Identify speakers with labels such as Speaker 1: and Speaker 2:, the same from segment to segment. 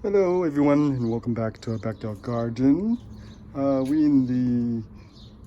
Speaker 1: Hello everyone and welcome back to our backyard garden. We in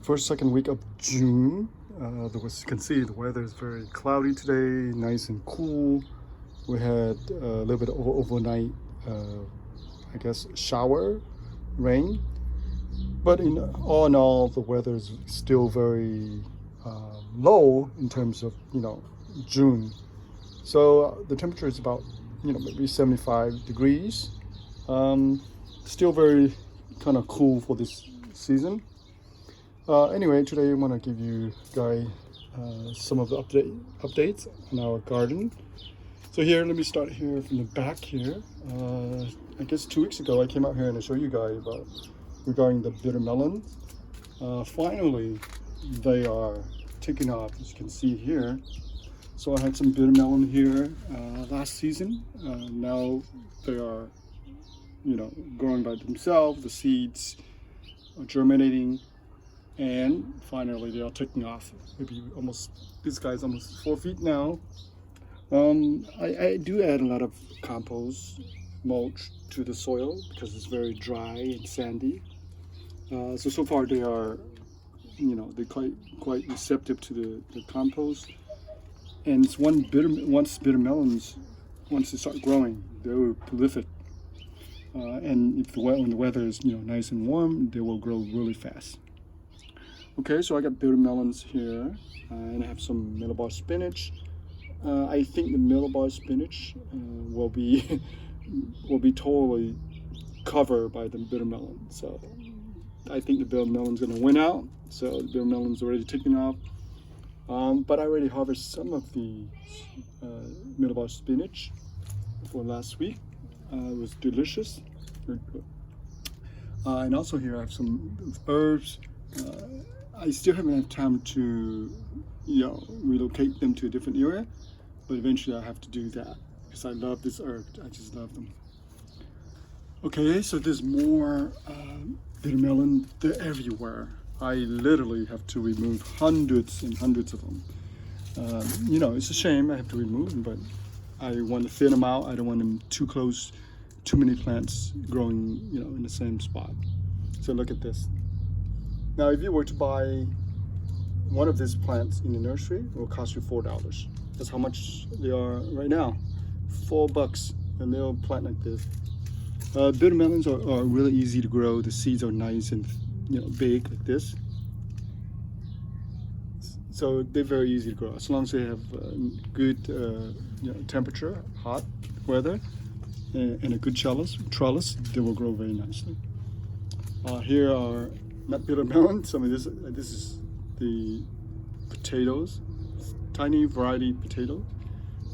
Speaker 1: the second week of June. As you can see, the weather is very cloudy today, nice and cool. We had a little bit of overnight, shower rain. But in all, the weather is still very low in terms of, June. So the temperature is about, maybe 75 degrees. Um, Still very kind of cool for this season. Anyway, today I want to give you guys some of the updates on our garden. So here, let me start here from the back here. I guess 2 weeks ago I came out here and I showed you guys regarding the bitter melon. Finally, they are taking off, as you can see here. So I had some bitter melon here last season. Now they are, growing by themselves. The seeds are germinating, and finally they are taking off. Maybe almost, this guy's almost 4 feet now. I do add a lot of compost mulch to the soil because it's very dry and sandy. So far they are, they're quite receptive to the compost. And it's once bitter melons, once they start growing, they're prolific. And when the weather is nice and warm, they will grow really fast. Okay, so I got bitter melons here, and I have some millibar spinach. I think the millibar spinach will be will be totally covered by the bitter melon. So I think the bitter melon's going to win out. So the bitter melon's already taking off. But I already harvested some of the millibar spinach for last week. It was delicious. And also here I have some herbs. I still haven't had time to, relocate them to a different area, but eventually I have to do that because I love this herb. I just love them. Okay, so there's more bitter melon. They're everywhere. I literally have to remove hundreds and hundreds of them. It's a shame I have to remove them, but I want to thin them out. I don't want them too close, too many plants growing, in the same spot. So look at this. Now, if you were to buy one of these plants in the nursery, it will cost you $4. That's how much they are right now. $4, a little plant like this. Bitter melons are really easy to grow. The seeds are nice and big like this. So they're very easy to grow as long as they have good temperature, hot weather, and a good trellis. They will grow very nicely. Here are not bitter melon. Some of this is the potatoes, tiny variety potato.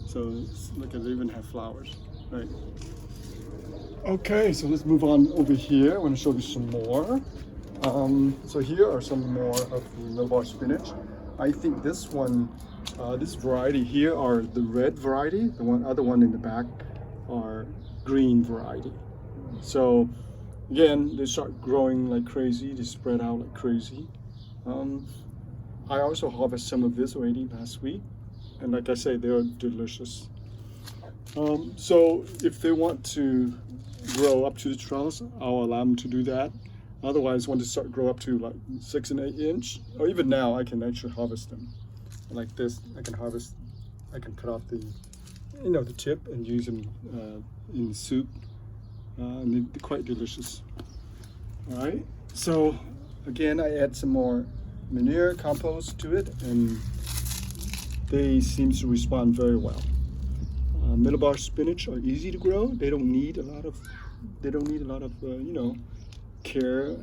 Speaker 1: So look at, they even have flowers, right? Okay, so let's move on over here. I want to show you some more. So here are some more of the millibar spinach. I think this one, this variety here are the red variety. The other one in the back are green variety. So again, they start growing like crazy. They spread out like crazy. I also harvested some of this already last week, and like I say, they are delicious. So if they want to grow up to the trellis, I'll allow them to do that. Otherwise, when they start grow up to like 6 and 8 inch, or even now, I can actually harvest them like this. I can cut off the, the tip and use them in the soup, and they're quite delicious. All right. So again, I add some more manure compost to it, and they seem to respond very well. Millibar spinach are easy to grow. They don't need a lot of care.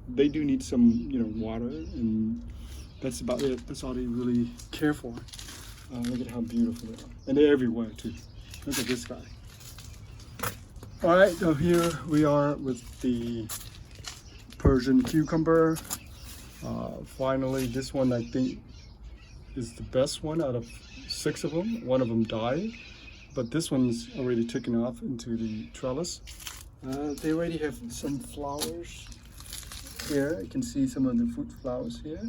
Speaker 1: They do need some water, and that's about it. That's all they really care for. Look at how beautiful they are, and they're everywhere too. Look at this guy. All right, so here we are with the Persian cucumber. Finally, this one I think is the best one out of 6 of them. One of them died, but this one's already taken off into the trellis. They already have some flowers here. You can see some of the fruit flowers here.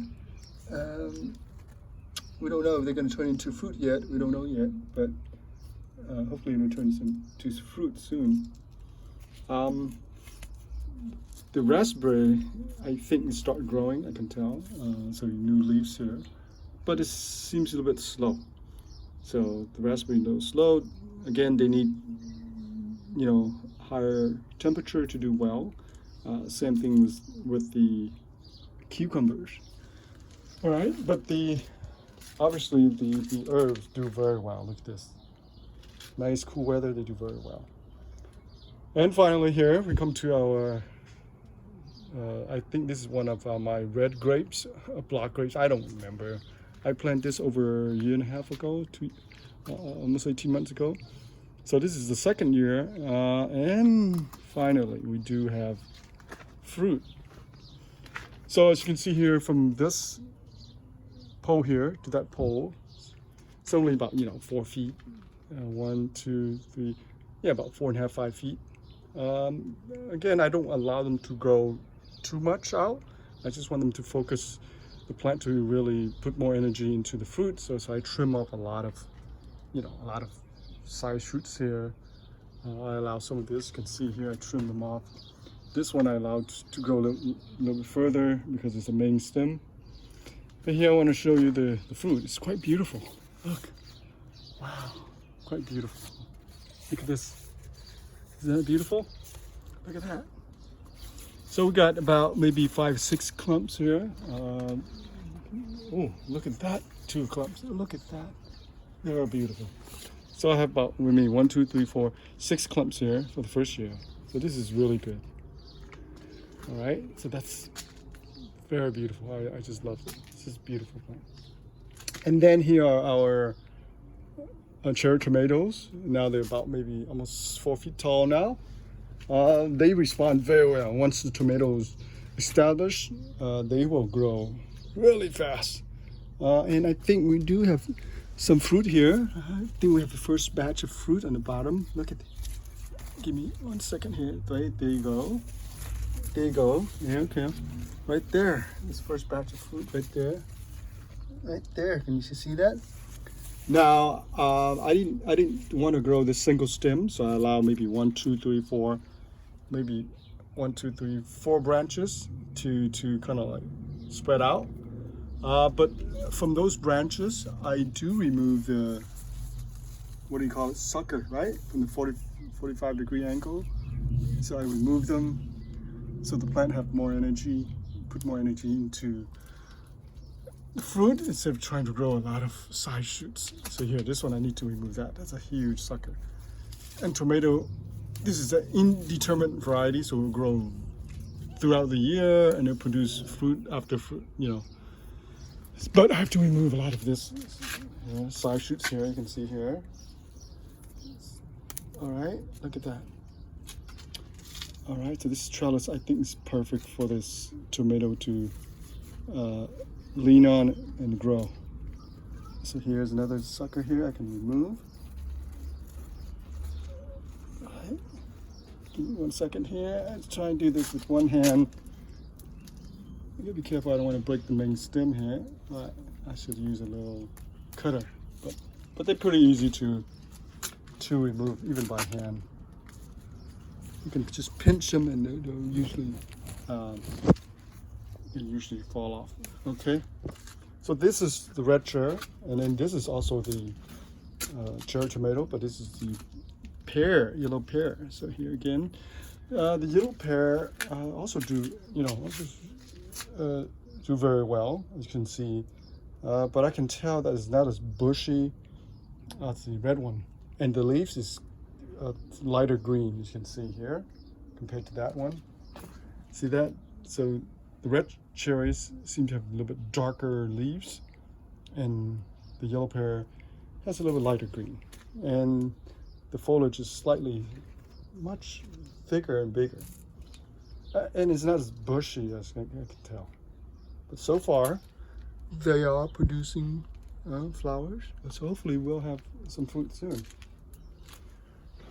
Speaker 1: We don't know if they're going to turn into fruit yet. We don't know yet, but Hopefully it'll turn into fruit soon. The raspberry, I think, will start growing. I can tell. So new leaves here, but it seems a little bit slow. So the raspberry is a little slow. Again, they need, higher temperature to do well. Same thing with the cucumbers. All right, but obviously the herbs do very well. Look at this. Nice cool weather, they do very well. And finally here we come to our, I think this is one of my red grapes, block grapes, I don't remember. I planted this over a year and a half ago, almost 18 months ago. So this is the second year, and finally we do have fruit. So as you can see here, from this pole here to that pole, it's only about 4 feet. 1, 2, 3, about 4.5, 5 feet. Again, I don't allow them to grow too much out. I just want them to focus the plant to really put more energy into the fruit. So I trim off a lot of side shoots here. I allow some of this. You can see here I trim them off. This one I allowed to grow a little bit further because it's a main stem. But here I want to show you the fruit. It's quite beautiful. Look, wow, quite beautiful. Look at this. Isn't that beautiful? Look at that. So we got about maybe 5, 6 clumps here. Oh, look at that, 2 clumps. Look at that. They're beautiful. So I have about maybe 1, 2, 3, 4, 6 clumps here for the first year. So this is really good. All right, so that's very beautiful. I just love it. This is beautiful plant. And then here are our cherry tomatoes. Now they're about maybe almost 4 feet tall now. They respond very well. Once the tomatoes established, they will grow really fast. And I think we do have some fruit here. I think we have the first batch of fruit on the bottom. Look at it. Give me 1 second here. Right, there you go. There you go. Yeah, okay. Right there. This first batch of fruit right there. Right there. Can you see that? Now, I didn't want to grow this single stem, so I allow maybe 1, 2, 3, 4, maybe 1, 2, 3, 4 branches to kind of like spread out. But from those branches, I do remove the, what do you call it, sucker, right? From the 45-degree angle. So I remove them so the plant have more energy, put more energy into the fruit instead of trying to grow a lot of side shoots. So here, this one I need to remove that. That's a huge sucker. And tomato, this is an indeterminate variety, so it will grow throughout the year and it'll produce fruit after fruit, But I have to remove a lot of this side shoots here. You can see here. All right, look at that. All right, so this trellis I think is perfect for this tomato to lean on and grow. So here's another sucker here I can remove. All right. Give me 1 second here. Let's try and do this with one hand. You gotta be careful, I don't want to break the main stem here, but I should use a little cutter. But they're pretty easy to remove, even by hand. You can just pinch them and they'll usually fall off. Okay, so this is the red cherry, and then this is also the cherry tomato, but this is the pear, yellow pear. So here again, the yellow pear also do very well, as you can see, but I can tell that it's not as bushy as the red one, and the leaves is lighter green, as you can see here, compared to that one. See that? So the red cherries seem to have a little bit darker leaves, and the yellow pear has a little bit lighter green, and the foliage is slightly much thicker and bigger, and it's not as bushy as I can tell. But so far they are producing flowers, so hopefully we'll have some fruit soon.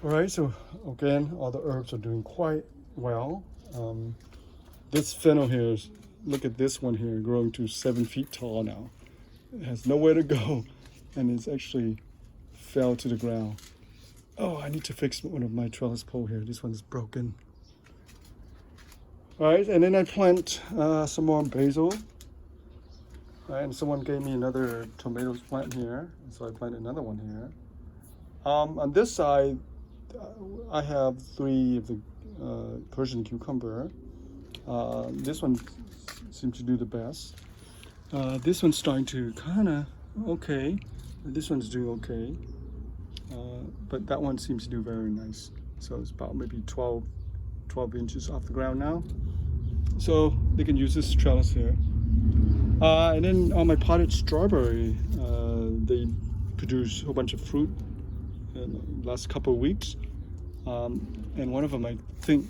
Speaker 1: All right, so again, all the herbs are doing quite well. This fennel here is, look at this one here, growing to 7 feet tall now. It has nowhere to go, and it's actually fell to the ground. Oh, I need to fix one of my trellis pole here. This one's broken. All right, and then I plant some more basil. And someone gave me another tomatoes plant here, so I planted another one here. On this side, I have 3 of the Persian cucumber. This one seems to do the best. This one's starting to kind of okay. This one's doing okay, but that one seems to do very nice. So it's about maybe 12 inches off the ground now. So they can use this trellis here. And then on my potted strawberry, they produce a whole bunch of fruit in the last couple of weeks. And one of them, I think,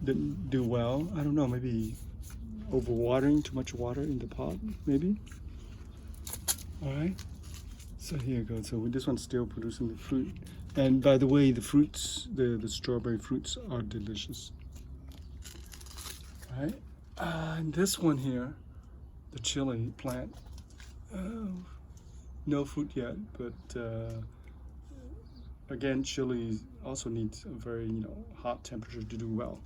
Speaker 1: didn't do well. I don't know, maybe overwatering, too much water in the pot, maybe. All right, so here you go. So this one's still producing the fruit. And by the way, the fruits, the strawberry fruits are delicious. All right, and this one here, the chili plant, no fruit yet, but again, chili also needs a very hot temperature to do well.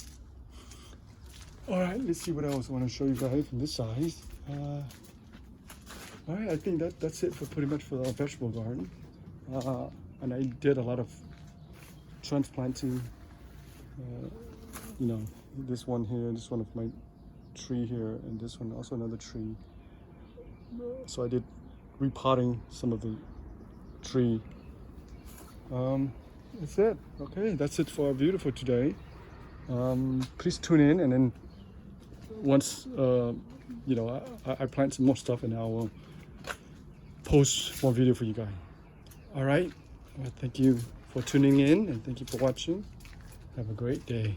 Speaker 1: All right, let's see what else I want to show you guys from this side. All right, I think that's it for pretty much for our vegetable garden. And I did a lot of transplanting. This one here, this one of my tree here, and this one also another tree. So I did repotting some of the tree. That's it. Okay, that's it for our video for today. Please tune in, and then once I plant some more stuff, and I will post more video for you guys. All right. Well, thank you for tuning in, and thank you for watching. Have a great day.